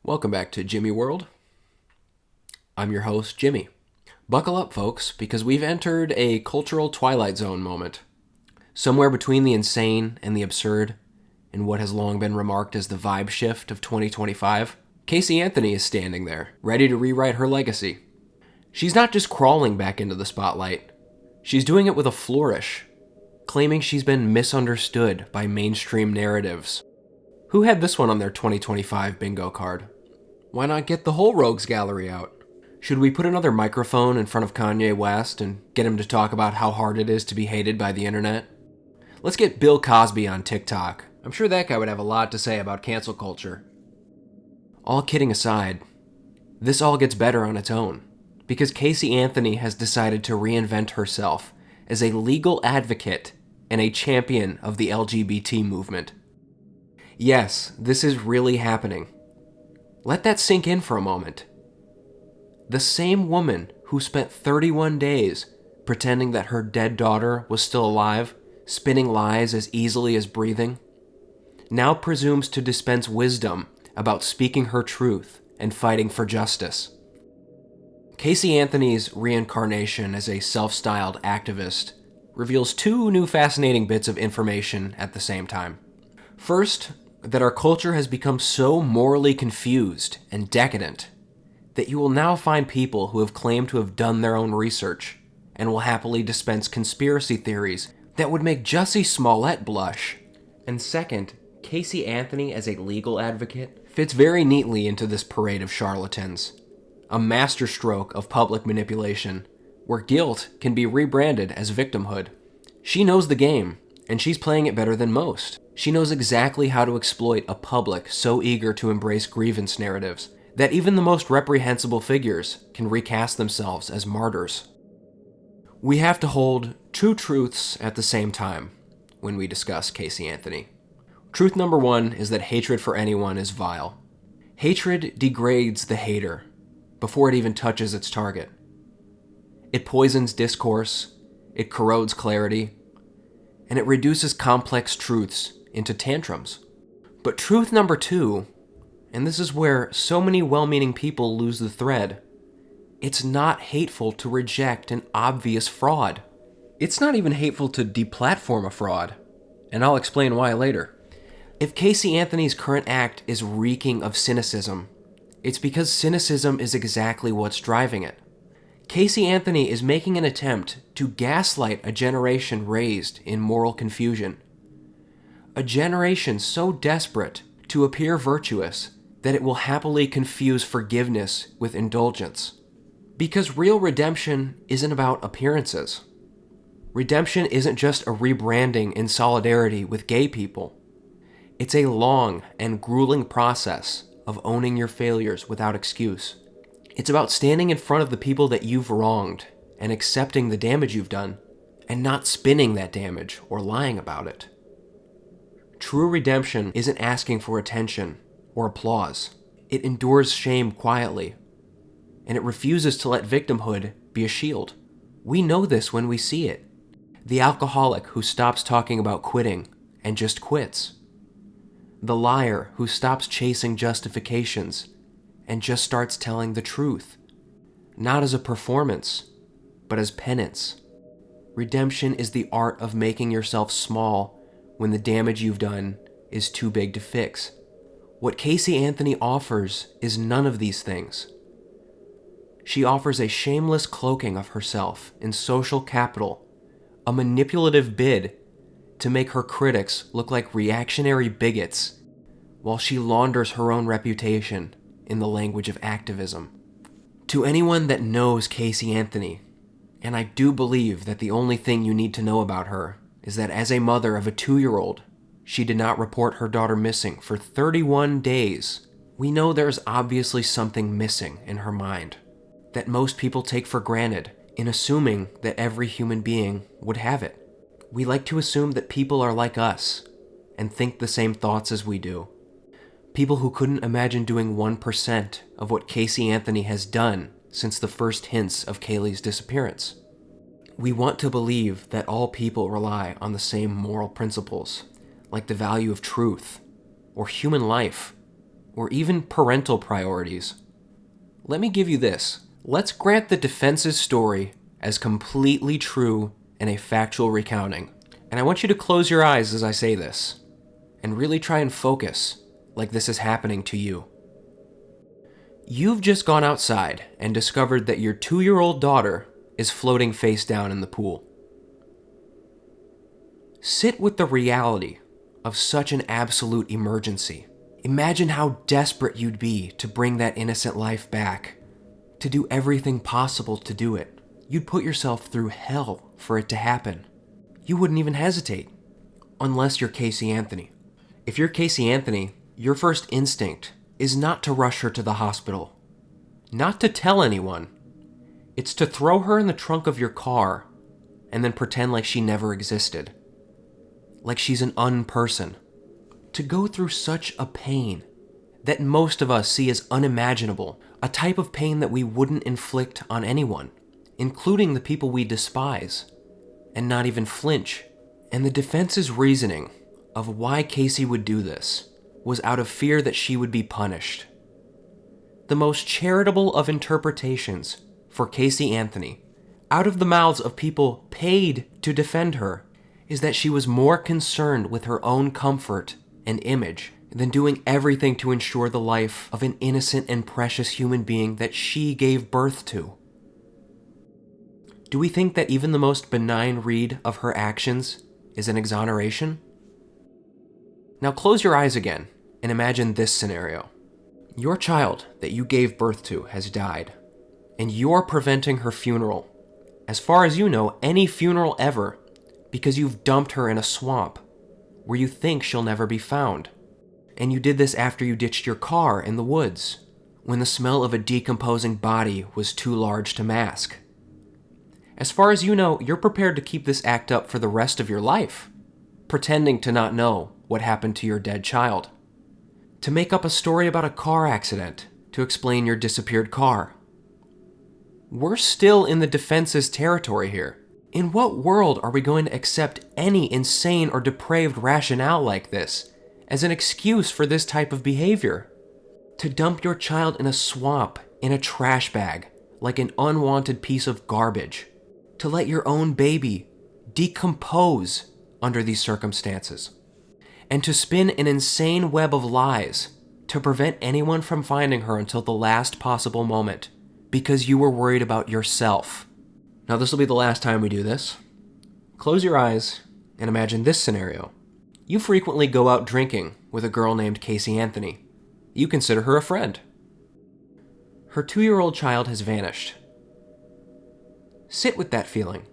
Welcome back to Jimmy World. I'm your host, Jimmy. Buckle up, folks, because we've entered a cultural twilight zone moment. Somewhere between the insane and the absurd, in what has long been remarked as the vibe shift of 2025, Casey Anthony is standing there, ready to rewrite her legacy. She's not just crawling back into the spotlight. She's doing it with a flourish, claiming she's been misunderstood by mainstream narratives. Who had this one on their 2025 bingo card? Why not get the whole Rogues Gallery out? Should we put another microphone in front of Kanye West and get him to talk about how hard it is to be hated by the internet? Let's get Bill Cosby on TikTok. I'm sure that guy would have a lot to say about cancel culture. All kidding aside, this all gets better on its own, because Casey Anthony has decided to reinvent herself as a legal advocate and a champion of the LGBT movement. Yes, this is really happening. Let that sink in for a moment. The same woman who spent 31 days pretending that her dead daughter was still alive, spinning lies as easily as breathing, now presumes to dispense wisdom about speaking her truth and fighting for justice. Casey Anthony's reincarnation as a self-styled activist reveals two new fascinating bits of information at the same time. First, that our culture has become so morally confused and decadent that you will now find people who have claimed to have done their own research and will happily dispense conspiracy theories that would make Jussie Smollett blush. And second, Casey Anthony as a legal advocate fits very neatly into this parade of charlatans, a masterstroke of public manipulation where guilt can be rebranded as victimhood. She knows the game, and she's playing it better than most. She knows exactly how to exploit a public so eager to embrace grievance narratives that even the most reprehensible figures can recast themselves as martyrs. We have to hold two truths at the same time when we discuss Casey Anthony. Truth number one is that hatred for anyone is vile. Hatred degrades the hater before it even touches its target. It poisons discourse, it corrodes clarity, and it reduces complex truths into tantrums. But truth number two, and this is where so many well-meaning people lose the thread, it's not hateful to reject an obvious fraud. It's not even hateful to deplatform a fraud, and I'll explain why later. If Casey Anthony's current act is reeking of cynicism, it's because cynicism is exactly what's driving it. Casey Anthony is making an attempt to gaslight a generation raised in moral confusion. A generation so desperate to appear virtuous that it will happily confuse forgiveness with indulgence. Because real redemption isn't about appearances. Redemption isn't just a rebranding in solidarity with gay people. It's a long and grueling process of owning your failures without excuse. It's about standing in front of the people that you've wronged and accepting the damage you've done, and not spinning that damage or lying about it. True redemption isn't asking for attention or applause. It endures shame quietly, and it refuses to let victimhood be a shield. We know this when we see it. The alcoholic who stops talking about quitting and just quits. The liar who stops chasing justifications and just starts telling the truth, not as a performance, but as penance. Redemption is the art of making yourself small when the damage you've done is too big to fix. What Casey Anthony offers is none of these things. She offers a shameless cloaking of herself in social capital, a manipulative bid to make her critics look like reactionary bigots, while she launders her own reputation in the language of activism. To anyone that knows Casey Anthony, and I do believe that the only thing you need to know about her is that as a mother of a 2-year-old, she did not report her daughter missing for 31 days. We know there's obviously something missing in her mind that most people take for granted in assuming that every human being would have it. We like to assume that people are like us and think the same thoughts as we do. People who couldn't imagine doing 1% of what Casey Anthony has done since the first hints of Kaylee's disappearance. We want to believe that all people rely on the same moral principles, like the value of truth, or human life, or even parental priorities. Let me give you this. Let's grant the defense's story as completely true and a factual recounting. And I want you to close your eyes as I say this, and really try and focus like this is happening to you. You've just gone outside and discovered that your 2-year-old daughter is floating face down in the pool. Sit with the reality of such an absolute emergency. Imagine how desperate you'd be to bring that innocent life back, to do everything possible to do it. You'd put yourself through hell for it to happen. You wouldn't even hesitate, unless you're Casey Anthony. If you're Casey Anthony, your first instinct is not to rush her to the hospital, not to tell anyone. It's to throw her in the trunk of your car and then pretend like she never existed, like she's an unperson. To go through such a pain that most of us see as unimaginable, a type of pain that we wouldn't inflict on anyone, including the people we despise, and not even flinch. And the defense's reasoning of why Casey would do this was out of fear that she would be punished. The most charitable of interpretations for Casey Anthony, out of the mouths of people paid to defend her, is that she was more concerned with her own comfort and image than doing everything to ensure the life of an innocent and precious human being that she gave birth to. Do we think that even the most benign read of her actions is an exoneration? Now close your eyes again and imagine this scenario. Your child that you gave birth to has died, and you're preventing her funeral, as far as you know, any funeral ever, because you've dumped her in a swamp where you think she'll never be found. And you did this after you ditched your car in the woods, when the smell of a decomposing body was too large to mask. As far as you know, you're prepared to keep this act up for the rest of your life, pretending to not know what happened to your dead child. To make up a story about a car accident to explain your disappeared car. We're still in the defense's territory here. In what world are we going to accept any insane or depraved rationale like this as an excuse for this type of behavior? To dump your child in a swamp, in a trash bag, like an unwanted piece of garbage. To let your own baby decompose under these circumstances. And to spin an insane web of lies to prevent anyone from finding her until the last possible moment because you were worried about yourself. Now this will be the last time we do this. Close your eyes and imagine this scenario. You frequently go out drinking with a girl named Casey Anthony. You consider her a friend. Her 2-year-old child has vanished. Sit with that feeling.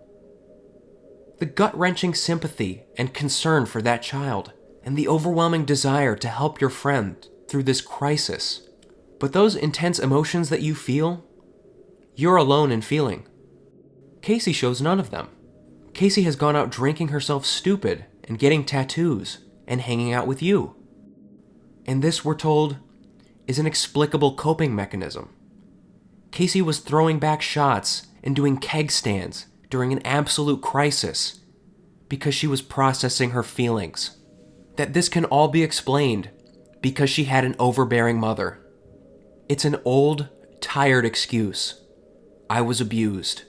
The gut-wrenching sympathy and concern for that child, and the overwhelming desire to help your friend through this crisis. But those intense emotions that you feel, you're alone in feeling. Casey shows none of them. Casey has gone out drinking herself stupid and getting tattoos and hanging out with you. And this, we're told, is an inexplicable coping mechanism. Casey was throwing back shots and doing keg stands during an absolute crisis because she was processing her feelings. That this can all be explained because she had an overbearing mother. It's an old, tired excuse. I was abused.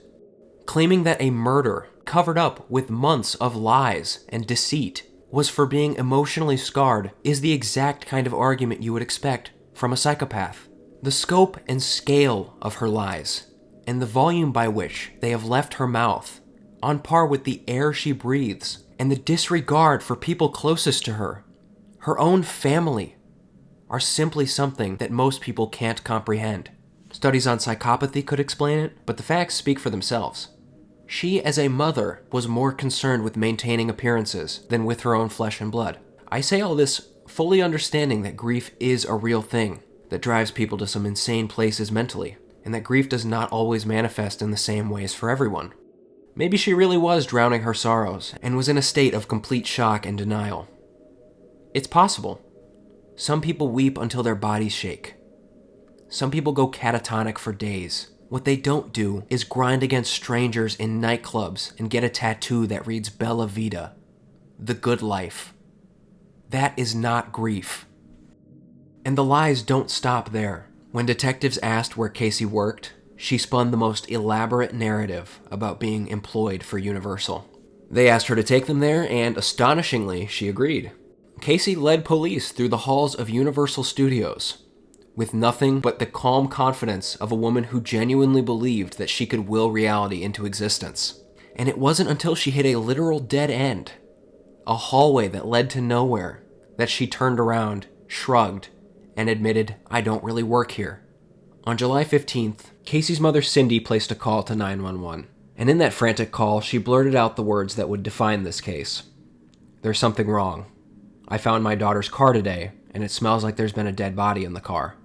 Claiming that a murder covered up with months of lies and deceit was for being emotionally scarred is the exact kind of argument you would expect from a psychopath. The scope and scale of her lies, and the volume by which they have left her mouth, on par with the air she breathes, and the disregard for people closest to her, her own family, are simply something that most people can't comprehend. Studies on psychopathy could explain it, but the facts speak for themselves. She, as a mother, was more concerned with maintaining appearances than with her own flesh and blood. I say all this fully understanding that grief is a real thing that drives people to some insane places mentally, and that grief does not always manifest in the same ways for everyone. Maybe she really was drowning her sorrows and was in a state of complete shock and denial. It's possible. Some people weep until their bodies shake. Some people go catatonic for days. What they don't do is grind against strangers in nightclubs and get a tattoo that reads Bella Vita, the good life. That is not grief. And the lies don't stop there. When detectives asked where Casey worked, she spun the most elaborate narrative about being employed for Universal. They asked her to take them there, and astonishingly, she agreed. Casey led police through the halls of Universal Studios, with nothing but the calm confidence of a woman who genuinely believed that she could will reality into existence. And it wasn't until she hit a literal dead end, a hallway that led to nowhere, that she turned around, shrugged, and admitted, "I don't really work here." On July 15th, Casey's mother Cindy placed a call to 911, and in that frantic call, she blurted out the words that would define this case. "There's something wrong. I found my daughter's car today, and it smells like there's been a dead body in the car."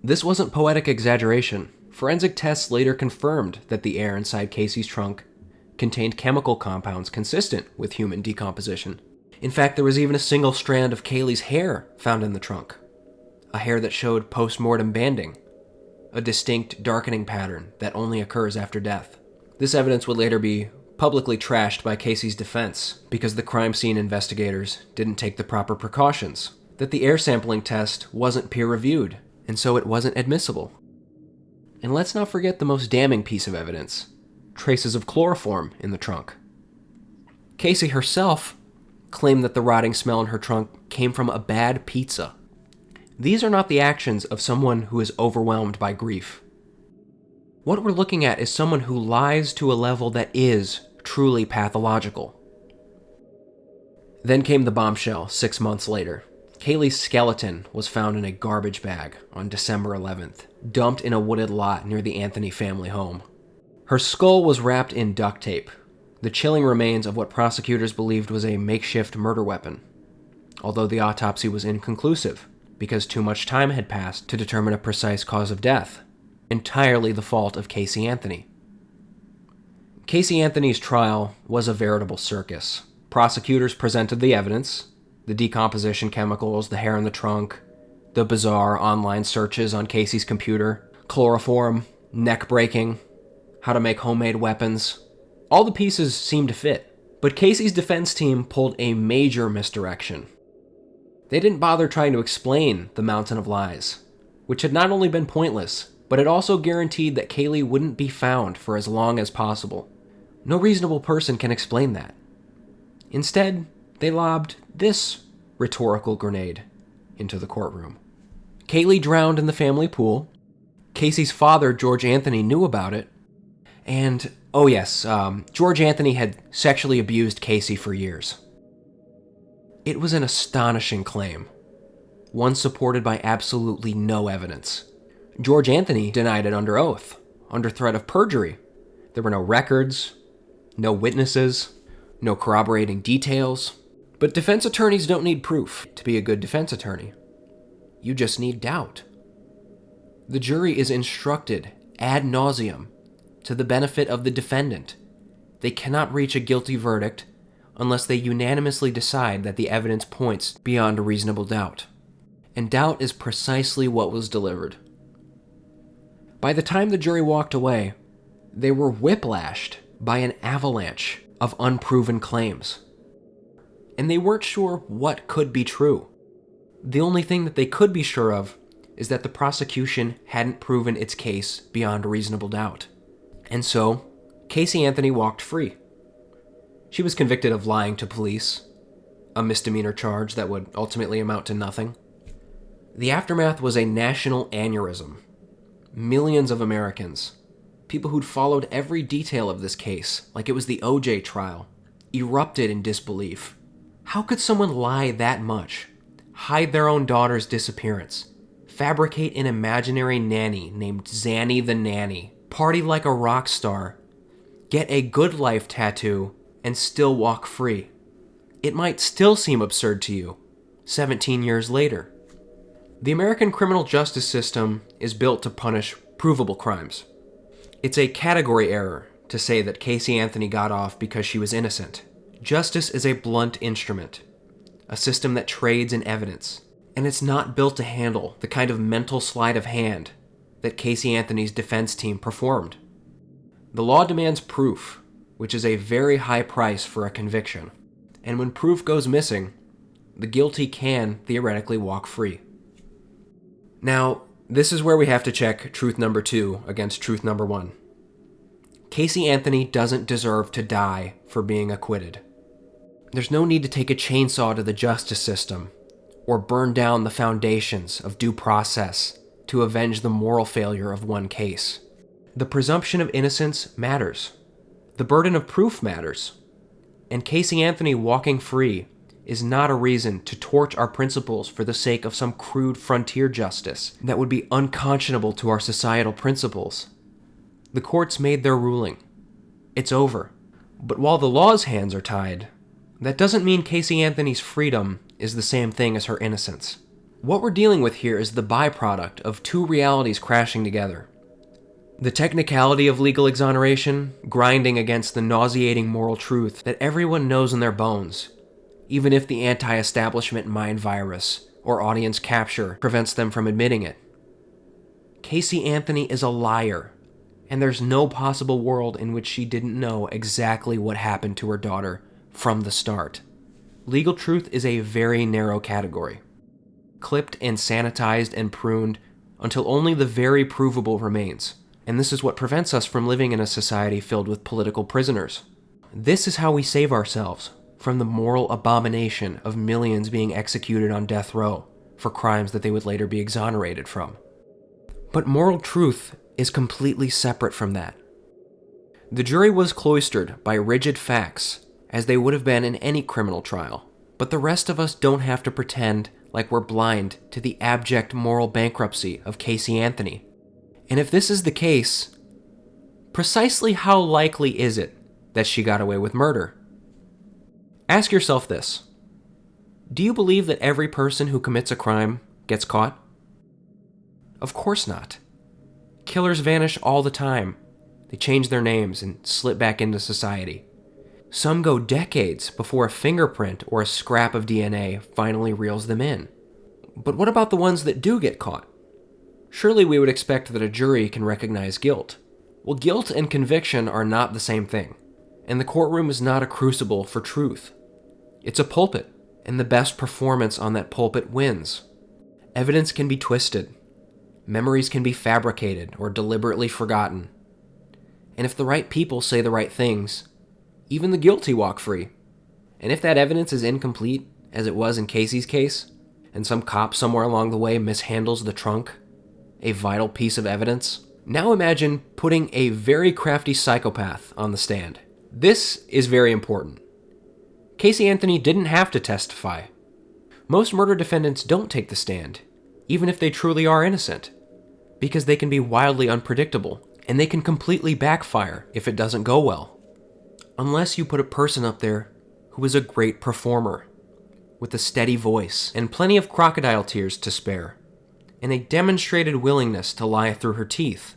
This wasn't poetic exaggeration. Forensic tests later confirmed that the air inside Casey's trunk contained chemical compounds consistent with human decomposition. In fact, there was even a single strand of Kaylee's hair found in the trunk, a hair that showed post-mortem banding, a distinct darkening pattern that only occurs after death. This evidence would later be publicly trashed by Casey's defense because the crime scene investigators didn't take the proper precautions, that the air sampling test wasn't peer-reviewed, and so it wasn't admissible. And let's not forget the most damning piece of evidence: traces of chloroform in the trunk. Casey herself claimed that the rotting smell in her trunk came from a bad pizza. These are not the actions of someone who is overwhelmed by grief. What we're looking at is someone who lies to a level that is truly pathological. Then came the bombshell 6 months later. Kaylee's skeleton was found in a garbage bag on December 11th, dumped in a wooded lot near the Anthony family home. Her skull was wrapped in duct tape, the chilling remains of what prosecutors believed was a makeshift murder weapon, although the autopsy was inconclusive because too much time had passed to determine a precise cause of death, entirely the fault of Casey Anthony. Casey Anthony's trial was a veritable circus. Prosecutors presented the evidence, the decomposition chemicals, the hair in the trunk, the bizarre online searches on Casey's computer, chloroform, neck breaking, how to make homemade weapons. All the pieces seemed to fit, but Casey's defense team pulled a major misdirection. They didn't bother trying to explain the mountain of lies, which had not only been pointless, but it also guaranteed that Kaylee wouldn't be found for as long as possible. No reasonable person can explain that. Instead, they lobbed this rhetorical grenade into the courtroom. Kaylee drowned in the family pool. Casey's father, George Anthony, knew about it. And, oh yes, George Anthony had sexually abused Casey for years. It was an astonishing claim, one supported by absolutely no evidence. George Anthony denied it under oath, under threat of perjury. There were no records, no witnesses, no corroborating details. But defense attorneys don't need proof to be a good defense attorney. You just need doubt. The jury is instructed ad nauseum to the benefit of the defendant. They cannot reach a guilty verdict unless they unanimously decide that the evidence points beyond a reasonable doubt. And doubt is precisely what was delivered. By the time the jury walked away, they were whiplashed by an avalanche of unproven claims. And they weren't sure what could be true. The only thing that they could be sure of is that the prosecution hadn't proven its case beyond a reasonable doubt. And so, Casey Anthony walked free. She was convicted of lying to police, a misdemeanor charge that would ultimately amount to nothing. The aftermath was a national aneurysm. Millions of Americans, people who'd followed every detail of this case, like it was the OJ trial, erupted in disbelief. How could someone lie that much, hide their own daughter's disappearance, fabricate an imaginary nanny named Zanny the Nanny, party like a rock star, get a good life tattoo, and still walk free? It might still seem absurd to you, 17 years later. The American criminal justice system is built to punish provable crimes. It's a category error to say that Casey Anthony got off because she was innocent. Justice is a blunt instrument, a system that trades in evidence, and it's not built to handle the kind of mental sleight of hand that Casey Anthony's defense team performed. The law demands proof, which is a very high price for a conviction, and when proof goes missing, the guilty can theoretically walk free. Now, this is where we have to check truth number 2 against truth number 1. Casey Anthony doesn't deserve to die for being acquitted. There's no need to take a chainsaw to the justice system or burn down the foundations of due process to avenge the moral failure of one case. The presumption of innocence matters. The burden of proof matters. And Casey Anthony walking free is not a reason to torch our principles for the sake of some crude frontier justice that would be unconscionable to our societal principles. The courts made their ruling. It's over. But while the law's hands are tied, that doesn't mean Casey Anthony's freedom is the same thing as her innocence. What we're dealing with here is the byproduct of two realities crashing together. The technicality of legal exoneration grinding against the nauseating moral truth that everyone knows in their bones, even if the anti-establishment mind virus or audience capture prevents them from admitting it. Casey Anthony is a liar, and there's no possible world in which she didn't know exactly what happened to her daughter from the start. Legal truth is a very narrow category, clipped and sanitized and pruned until only the very provable remains. And this is what prevents us from living in a society filled with political prisoners. This is how we save ourselves from the moral abomination of millions being executed on death row for crimes that they would later be exonerated from. But moral truth is completely separate from that. The jury was cloistered by rigid facts, as they would have been in any criminal trial. But the rest of us don't have to pretend like we're blind to the abject moral bankruptcy of Casey Anthony. And if this is the case, precisely how likely is it that she got away with murder? Ask yourself this. Do you believe that every person who commits a crime gets caught? Of course not. Killers vanish all the time. They change their names and slip back into society. Some go decades before a fingerprint or a scrap of DNA finally reels them in. But what about the ones that do get caught? Surely we would expect that a jury can recognize guilt. Well, guilt and conviction are not the same thing, and the courtroom is not a crucible for truth. It's a pulpit, and the best performance on that pulpit wins. Evidence can be twisted. Memories can be fabricated or deliberately forgotten. And if the right people say the right things, even the guilty walk free. And if that evidence is incomplete, as it was in Casey's case, and some cop somewhere along the way mishandles the trunk, a vital piece of evidence, now imagine putting a very crafty psychopath on the stand. This is very important. Casey Anthony didn't have to testify. Most murder defendants don't take the stand, even if they truly are innocent, because they can be wildly unpredictable, and they can completely backfire if it doesn't go well. Unless you put a person up there who is a great performer, with a steady voice and plenty of crocodile tears to spare, and a demonstrated willingness to lie through her teeth.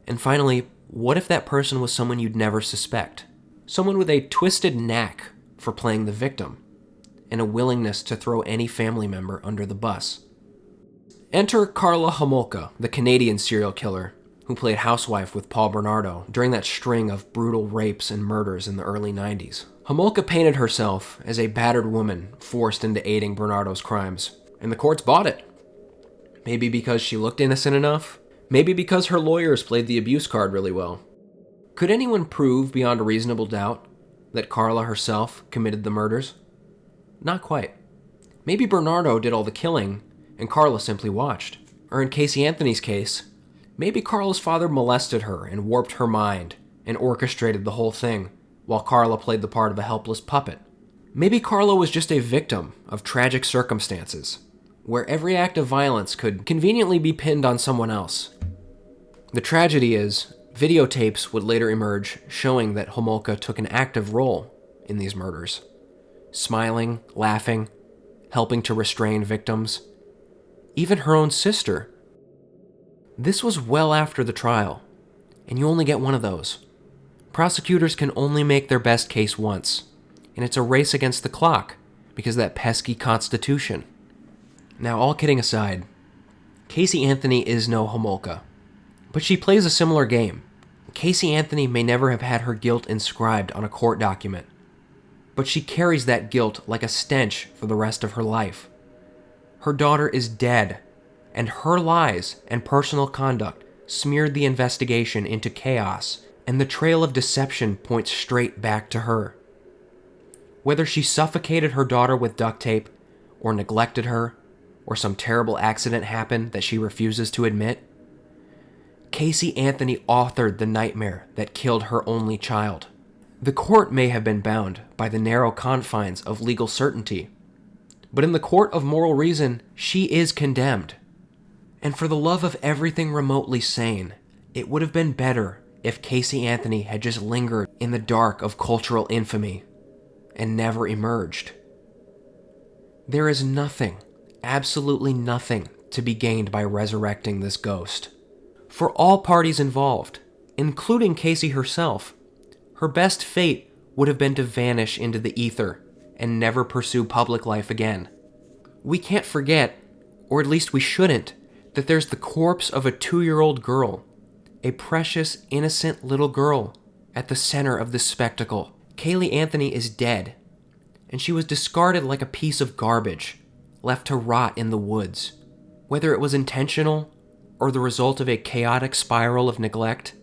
And finally, what if that person was someone you'd never suspect? Someone with a twisted knack for playing the victim, and a willingness to throw any family member under the bus. Enter Karla Homolka, the Canadian serial killer, who played housewife with Paul Bernardo during that string of brutal rapes and murders in the early 90s. Homolka painted herself as a battered woman forced into aiding Bernardo's crimes, and the courts bought it. Maybe because she looked innocent enough. Maybe because her lawyers played the abuse card really well. Could anyone prove beyond a reasonable doubt that Karla herself committed the murders? Not quite. Maybe Bernardo did all the killing and Karla simply watched. Or in Casey Anthony's case, maybe Karla's father molested her and warped her mind and orchestrated the whole thing while Karla played the part of a helpless puppet. Maybe Karla was just a victim of tragic circumstances, where every act of violence could conveniently be pinned on someone else. The tragedy is, videotapes would later emerge showing that Homolka took an active role in these murders, smiling, laughing, helping to restrain victims, even her own sister. This was well after the trial, and you only get one of those. Prosecutors can only make their best case once, and it's a race against the clock because of that pesky Constitution. Now, all kidding aside, Casey Anthony is no Homolka, but she plays a similar game. Casey Anthony may never have had her guilt inscribed on a court document, but she carries that guilt like a stench for the rest of her life. Her daughter is dead, and her lies and personal conduct smeared the investigation into chaos, and the trail of deception points straight back to her. Whether she suffocated her daughter with duct tape, or neglected her, or some terrible accident happened that she refuses to admit, Casey Anthony authored the nightmare that killed her only child. The court may have been bound by the narrow confines of legal certainty, but in the court of moral reason, she is condemned. And for the love of everything remotely sane, it would have been better if Casey Anthony had just lingered in the dark of cultural infamy and never emerged. There is nothing, absolutely nothing, to be gained by resurrecting this ghost. For all parties involved, including Casey herself, her best fate would have been to vanish into the ether and never pursue public life again. We can't forget, or at least we shouldn't, that there's the corpse of a 2-year-old girl, a precious, innocent little girl, at the center of this spectacle. Kaylee Anthony is dead, and she was discarded like a piece of garbage, left to rot in the woods. Whether it was intentional or the result of a chaotic spiral of neglect,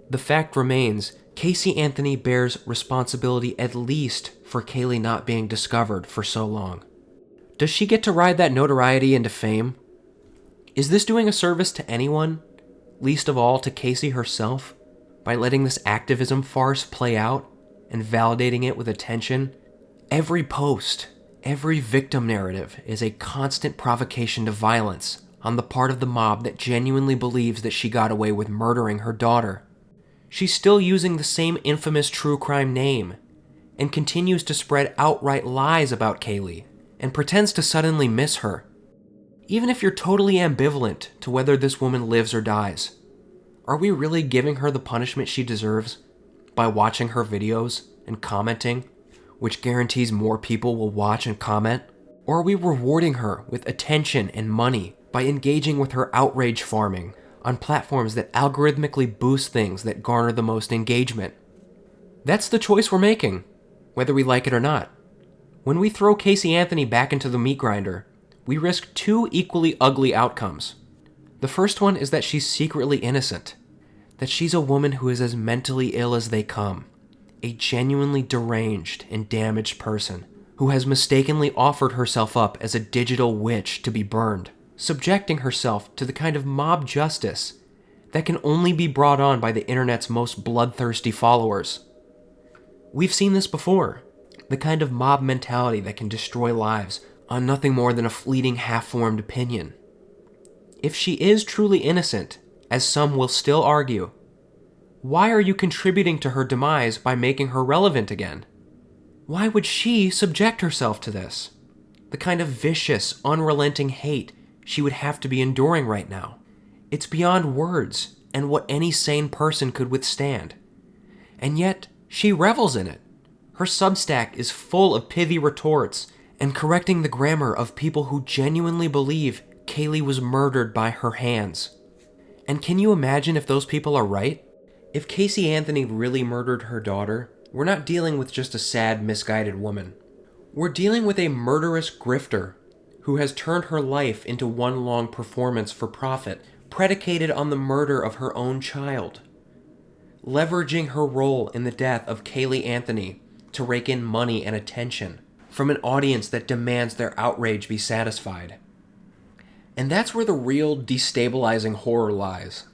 the fact remains Casey Anthony bears responsibility at least for Kaylee not being discovered for so long. Does she get to ride that notoriety into fame? Is this doing a service to anyone, least of all to Casey herself, by letting this activism farce play out and validating it with attention? Every post, every victim narrative is a constant provocation to violence on the part of the mob that genuinely believes that she got away with murdering her daughter. She's still using the same infamous true crime name and continues to spread outright lies about Kaylee and pretends to suddenly miss her. Even if you're totally ambivalent to whether this woman lives or dies, are we really giving her the punishment she deserves by watching her videos and commenting, which guarantees more people will watch and comment? Or are we rewarding her with attention and money by engaging with her outrage farming on platforms that algorithmically boost things that garner the most engagement? That's the choice we're making, whether we like it or not. When we throw Casey Anthony back into the meat grinder, we risk 2 equally ugly outcomes. The first one is that she's secretly innocent, that she's a woman who is as mentally ill as they come, a genuinely deranged and damaged person who has mistakenly offered herself up as a digital witch to be burned, subjecting herself to the kind of mob justice that can only be brought on by the internet's most bloodthirsty followers. We've seen this before, the kind of mob mentality that can destroy lives on nothing more than a fleeting half-formed opinion. If she is truly innocent, as some will still argue, why are you contributing to her demise by making her relevant again? Why would she subject herself to this? The kind of vicious, unrelenting hate she would have to be enduring right now. It's beyond words and what any sane person could withstand. And yet, she revels in it. Her Substack is full of pithy retorts and correcting the grammar of people who genuinely believe Kaylee was murdered by her hands. And can you imagine if those people are right? If Casey Anthony really murdered her daughter, we're not dealing with just a sad, misguided woman. We're dealing with a murderous grifter who has turned her life into one long performance for profit, predicated on the murder of her own child, leveraging her role in the death of Kaylee Anthony to rake in money and attention from an audience that demands their outrage be satisfied. And that's where the real destabilizing horror lies.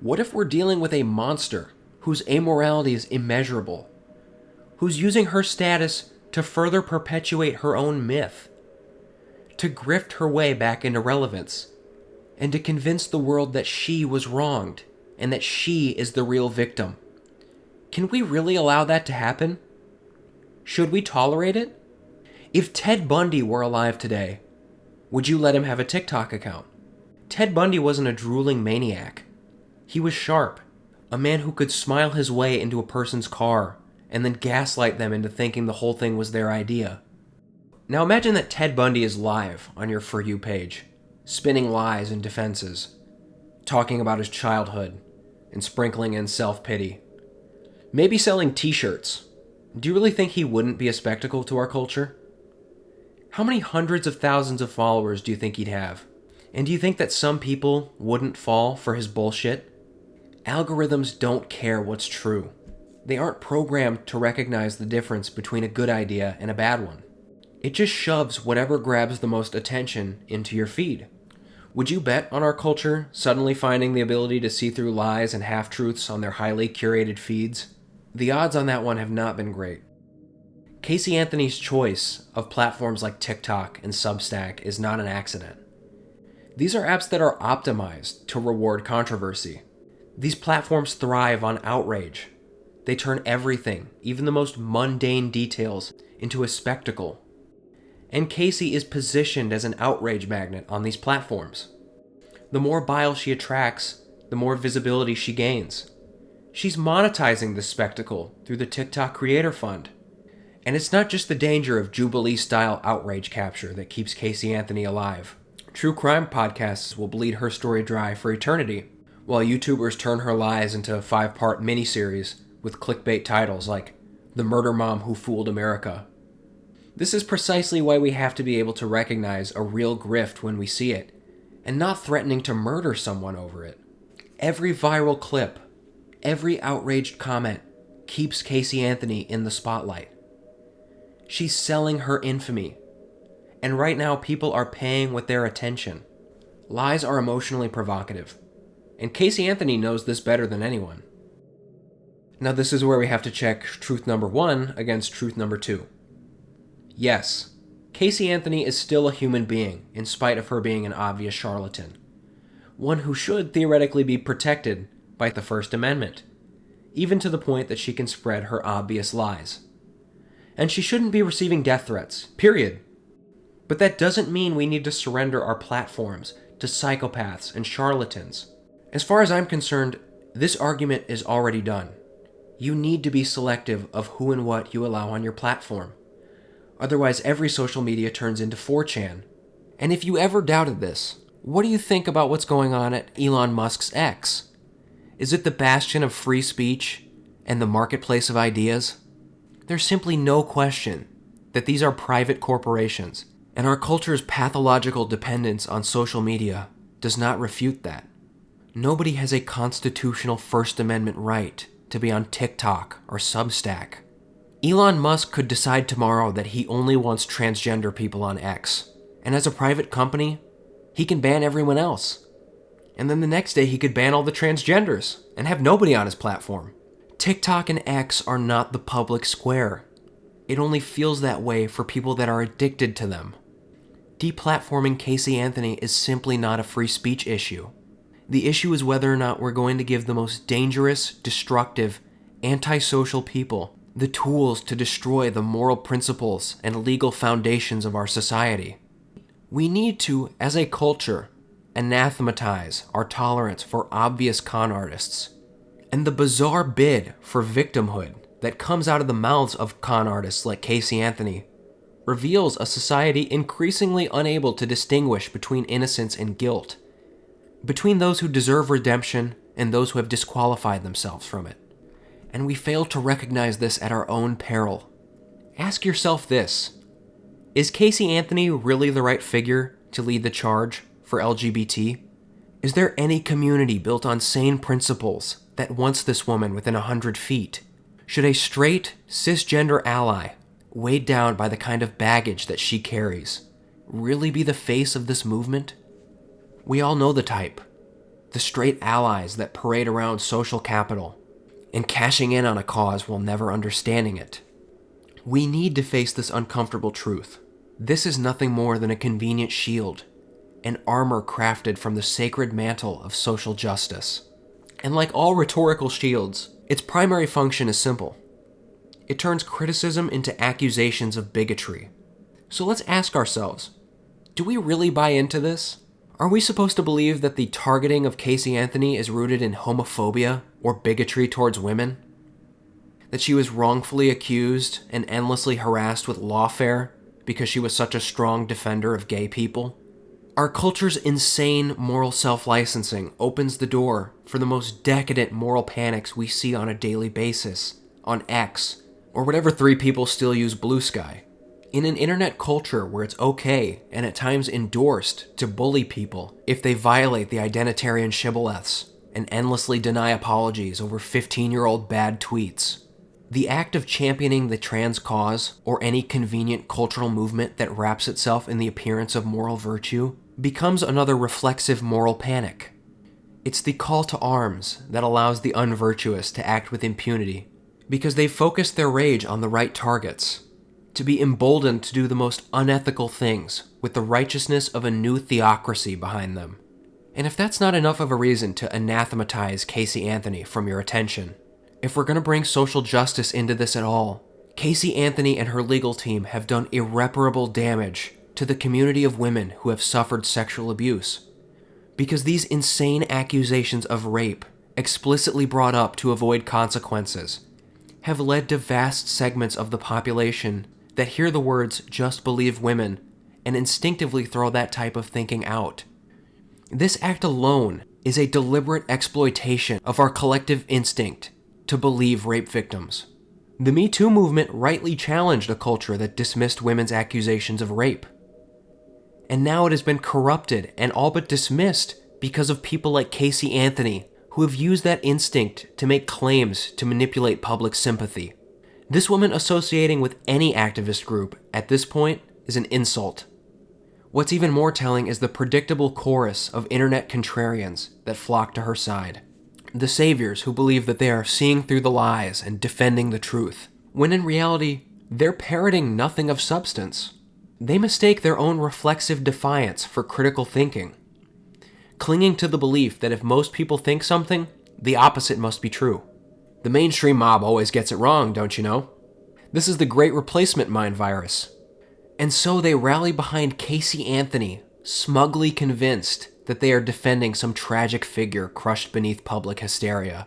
What if we're dealing with a monster whose amorality is immeasurable, who's using her status to further perpetuate her own myth, to grift her way back into relevance, and to convince the world that she was wronged and that she is the real victim? Can we really allow that to happen? Should we tolerate it? If Ted Bundy were alive today, would you let him have a TikTok account? Ted Bundy wasn't a drooling maniac. He was sharp, a man who could smile his way into a person's car and then gaslight them into thinking the whole thing was their idea. Now imagine that Ted Bundy is live on your For You page, spinning lies and defenses, talking about his childhood and sprinkling in self-pity. Maybe selling t-shirts. Do you really think he wouldn't be a spectacle to our culture? How many hundreds of thousands of followers do you think he'd have? And do you think that some people wouldn't fall for his bullshit? Algorithms don't care what's true. They aren't programmed to recognize the difference between a good idea and a bad one. It just shoves whatever grabs the most attention into your feed. Would you bet on our culture suddenly finding the ability to see through lies and half-truths on their highly curated feeds? The odds on that one have not been great. Casey Anthony's choice of platforms like TikTok and Substack is not an accident. These are apps that are optimized to reward controversy. These platforms thrive on outrage. They turn everything, even the most mundane details, into a spectacle. And Casey is positioned as an outrage magnet on these platforms. The more bile she attracts, the more visibility she gains. She's monetizing this spectacle through the TikTok Creator Fund. And it's not just the danger of Jubilee-style outrage capture that keeps Casey Anthony alive. True crime podcasts will bleed her story dry for eternity, while YouTubers turn her lies into a 5-part miniseries with clickbait titles like The Murder Mom Who Fooled America. This is precisely why we have to be able to recognize a real grift when we see it, and not threatening to murder someone over it. Every viral clip, every outraged comment keeps Casey Anthony in the spotlight. She's selling her infamy, and right now people are paying with their attention. Lies are emotionally provocative, and Casey Anthony knows this better than anyone. Now this is where we have to check truth number 1 against truth number 2. Yes, Casey Anthony is still a human being, in spite of her being an obvious charlatan. One who should theoretically be protected by the First Amendment, even to the point that she can spread her obvious lies. And she shouldn't be receiving death threats, period. But that doesn't mean we need to surrender our platforms to psychopaths and charlatans. As far as I'm concerned, this argument is already done. You need to be selective of who and what you allow on your platform. Otherwise, every social media turns into 4chan. And if you ever doubted this, what do you think about what's going on at Elon Musk's X? Is it the bastion of free speech and the marketplace of ideas? There's simply no question that these are private corporations, and our culture's pathological dependence on social media does not refute that. Nobody has a constitutional First Amendment right to be on TikTok or Substack. Elon Musk could decide tomorrow that he only wants transgender people on X, and as a private company, he can ban everyone else. And then the next day he could ban all the transgenders and have nobody on his platform. TikTok and X are not the public square. It only feels that way for people that are addicted to them. Deplatforming Casey Anthony is simply not a free speech issue. The issue is whether or not we're going to give the most dangerous, destructive, antisocial people the tools to destroy the moral principles and legal foundations of our society. We need to, as a culture, anathematize our tolerance for obvious con artists. And the bizarre bid for victimhood that comes out of the mouths of con artists like Casey Anthony reveals a society increasingly unable to distinguish between innocence and guilt, between those who deserve redemption and those who have disqualified themselves from it. And we fail to recognize this at our own peril. Ask yourself this: is Casey Anthony really the right figure to lead the charge for LGBT? Is there any community built on sane principles that wants this woman within 100 feet? Should a straight, cisgender ally, weighed down by the kind of baggage that she carries, really be the face of this movement? We all know the type. The straight allies that parade around social capital and cashing in on a cause while never understanding it. We need to face this uncomfortable truth. This is nothing more than a convenient shield, an armor crafted from the sacred mantle of social justice. And like all rhetorical shields, its primary function is simple. It turns criticism into accusations of bigotry. So let's ask ourselves, do we really buy into this? Are we supposed to believe that the targeting of Casey Anthony is rooted in homophobia or bigotry towards women? That she was wrongfully accused and endlessly harassed with lawfare because she was such a strong defender of gay people? Our culture's insane moral self-licensing opens the door for the most decadent moral panics we see on a daily basis, on X, or whatever 3 people still use Blue Sky. In an internet culture where it's okay, and at times endorsed, to bully people if they violate the identitarian shibboleths and endlessly deny apologies over 15-year-old bad tweets, the act of championing the trans cause or any convenient cultural movement that wraps itself in the appearance of moral virtue becomes another reflexive moral panic. It's the call to arms that allows the unvirtuous to act with impunity because they've focused their rage on the right targets, to be emboldened to do the most unethical things with the righteousness of a new theocracy behind them. And if that's not enough of a reason to anathematize Casey Anthony from your attention, if we're going to bring social justice into this at all, Casey Anthony and her legal team have done irreparable damage to the community of women who have suffered sexual abuse. Because these insane accusations of rape, explicitly brought up to avoid consequences, have led to vast segments of the population that hear the words "just believe women" and instinctively throw that type of thinking out. This act alone is a deliberate exploitation of our collective instinct to believe rape victims. The Me Too movement rightly challenged a culture that dismissed women's accusations of rape. And now it has been corrupted and all but dismissed because of people like Casey Anthony, who have used that instinct to make claims to manipulate public sympathy. This woman associating with any activist group at this point is an insult. What's even more telling is the predictable chorus of internet contrarians that flock to her side. The saviors who believe that they are seeing through the lies and defending the truth, when in reality, they're parroting nothing of substance. They mistake their own reflexive defiance for critical thinking, clinging to the belief that if most people think something, the opposite must be true. The mainstream mob always gets it wrong, don't you know? This is the great replacement mind virus. And so they rally behind Casey Anthony, smugly convinced that they are defending some tragic figure crushed beneath public hysteria,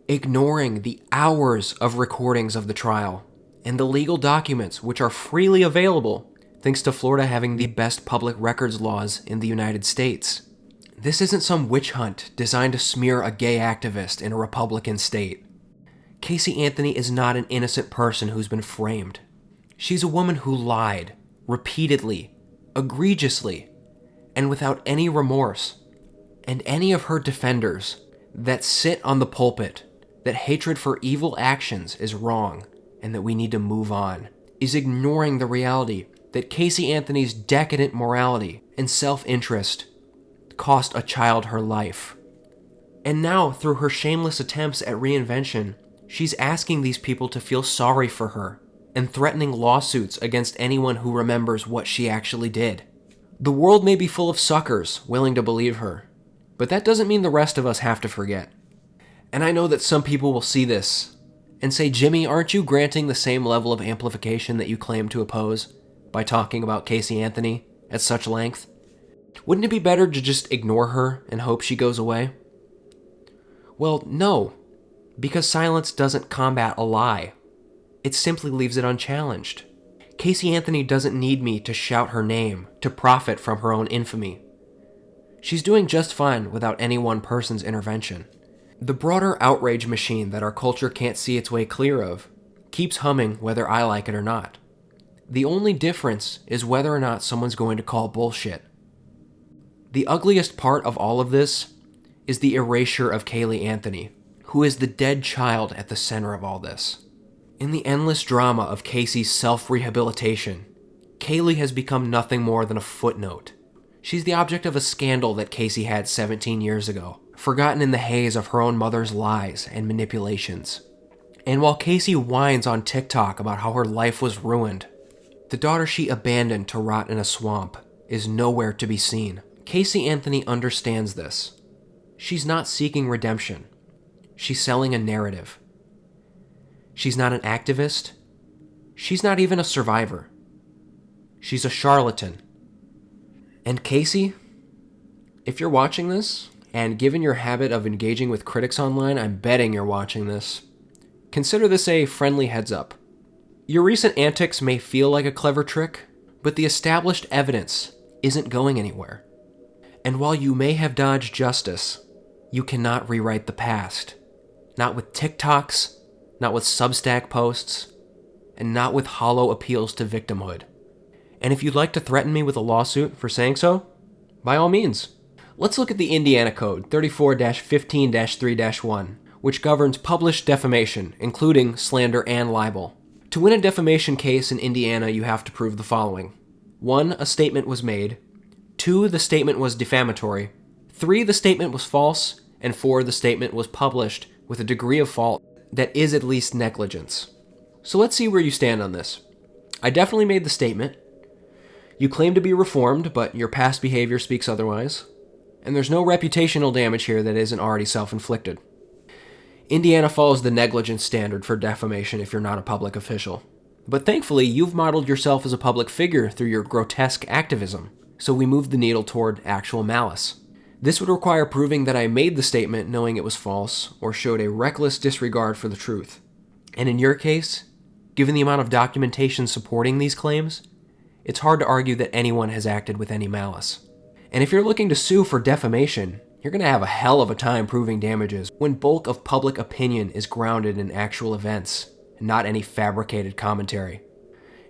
ignoring the hours of recordings of the trial and the legal documents which are freely available thanks to Florida having the best public records laws in the United States. This isn't some witch hunt designed to smear a gay activist in a Republican state. Casey Anthony is not an innocent person who's been framed. She's a woman who lied, repeatedly, egregiously, and without any remorse. And any of her defenders that sit on the pulpit that hatred for evil actions is wrong and that we need to move on is ignoring the reality that Casey Anthony's decadent morality and self-interest cost a child her life. And now, through her shameless attempts at reinvention, she's asking these people to feel sorry for her and threatening lawsuits against anyone who remembers what she actually did. The world may be full of suckers willing to believe her, but that doesn't mean the rest of us have to forget. And I know that some people will see this and say, "Jimmy, aren't you granting the same level of amplification that you claim to oppose by talking about Casey Anthony at such length? Wouldn't it be better to just ignore her and hope she goes away?" Well, no, because silence doesn't combat a lie. It simply leaves it unchallenged. Casey Anthony doesn't need me to shout her name to profit from her own infamy. She's doing just fine without any one person's intervention. The broader outrage machine that our culture can't see its way clear of keeps humming whether I like it or not. The only difference is whether or not someone's going to call bullshit. The ugliest part of all of this is the erasure of Kaylee Anthony, who is the dead child at the center of all this. In the endless drama of Casey's self-rehabilitation, Kaylee has become nothing more than a footnote. She's the object of a scandal that Casey had 17 years ago, forgotten in the haze of her own mother's lies and manipulations. And while Casey whines on TikTok about how her life was ruined, the daughter she abandoned to rot in a swamp is nowhere to be seen. Casey Anthony understands this. She's not seeking redemption. She's selling a narrative. She's not an activist. She's not even a survivor. She's a charlatan. And Casey, if you're watching this, and given your habit of engaging with critics online, I'm betting you're watching this, consider this a friendly heads up. Your recent antics may feel like a clever trick, but the established evidence isn't going anywhere. And while you may have dodged justice, you cannot rewrite the past. Not with TikToks, not with Substack posts, and not with hollow appeals to victimhood. And if you'd like to threaten me with a lawsuit for saying so, by all means. Let's look at the Indiana Code 34-15-3-1, which governs published defamation, including slander and libel. To win a defamation case in Indiana, you have to prove the following. 1. A statement was made. 2. The statement was defamatory. 3. The statement was false. And 4. The statement was published with a degree of fault that is at least negligence. So let's see where you stand on this. I definitely made the statement. You claim to be reformed, but your past behavior speaks otherwise. And there's no reputational damage here that isn't already self-inflicted. Indiana follows the negligence standard for defamation if you're not a public official. But thankfully, you've modeled yourself as a public figure through your grotesque activism, so we moved the needle toward actual malice. This would require proving that I made the statement knowing it was false or showed a reckless disregard for the truth. And in your case, given the amount of documentation supporting these claims, it's hard to argue that anyone has acted with any malice. And if you're looking to sue for defamation, you're going to have a hell of a time proving damages when bulk of public opinion is grounded in actual events, and not any fabricated commentary.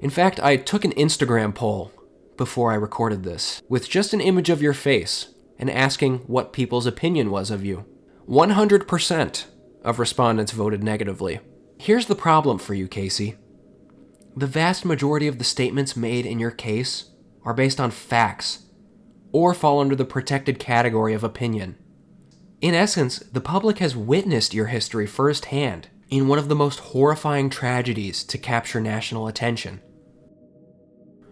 In fact, I took an Instagram poll before I recorded this, with just an image of your face, and asking what people's opinion was of you. 100% of respondents voted negatively. Here's the problem for you, Casey. The vast majority of the statements made in your case are based on facts, or fall under the protected category of opinion. In essence, the public has witnessed your history firsthand in one of the most horrifying tragedies to capture national attention.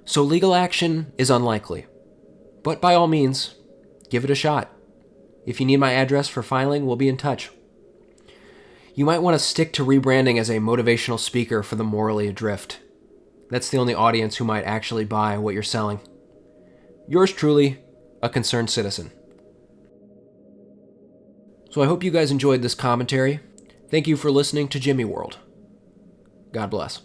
So legal action is unlikely, but by all means, give it a shot. If you need my address for filing, we'll be in touch. You might want to stick to rebranding as a motivational speaker for the morally adrift. That's the only audience who might actually buy what you're selling. Yours truly, a concerned citizen. So I hope you guys enjoyed this commentary. Thank you for listening to Jimmy World. God bless.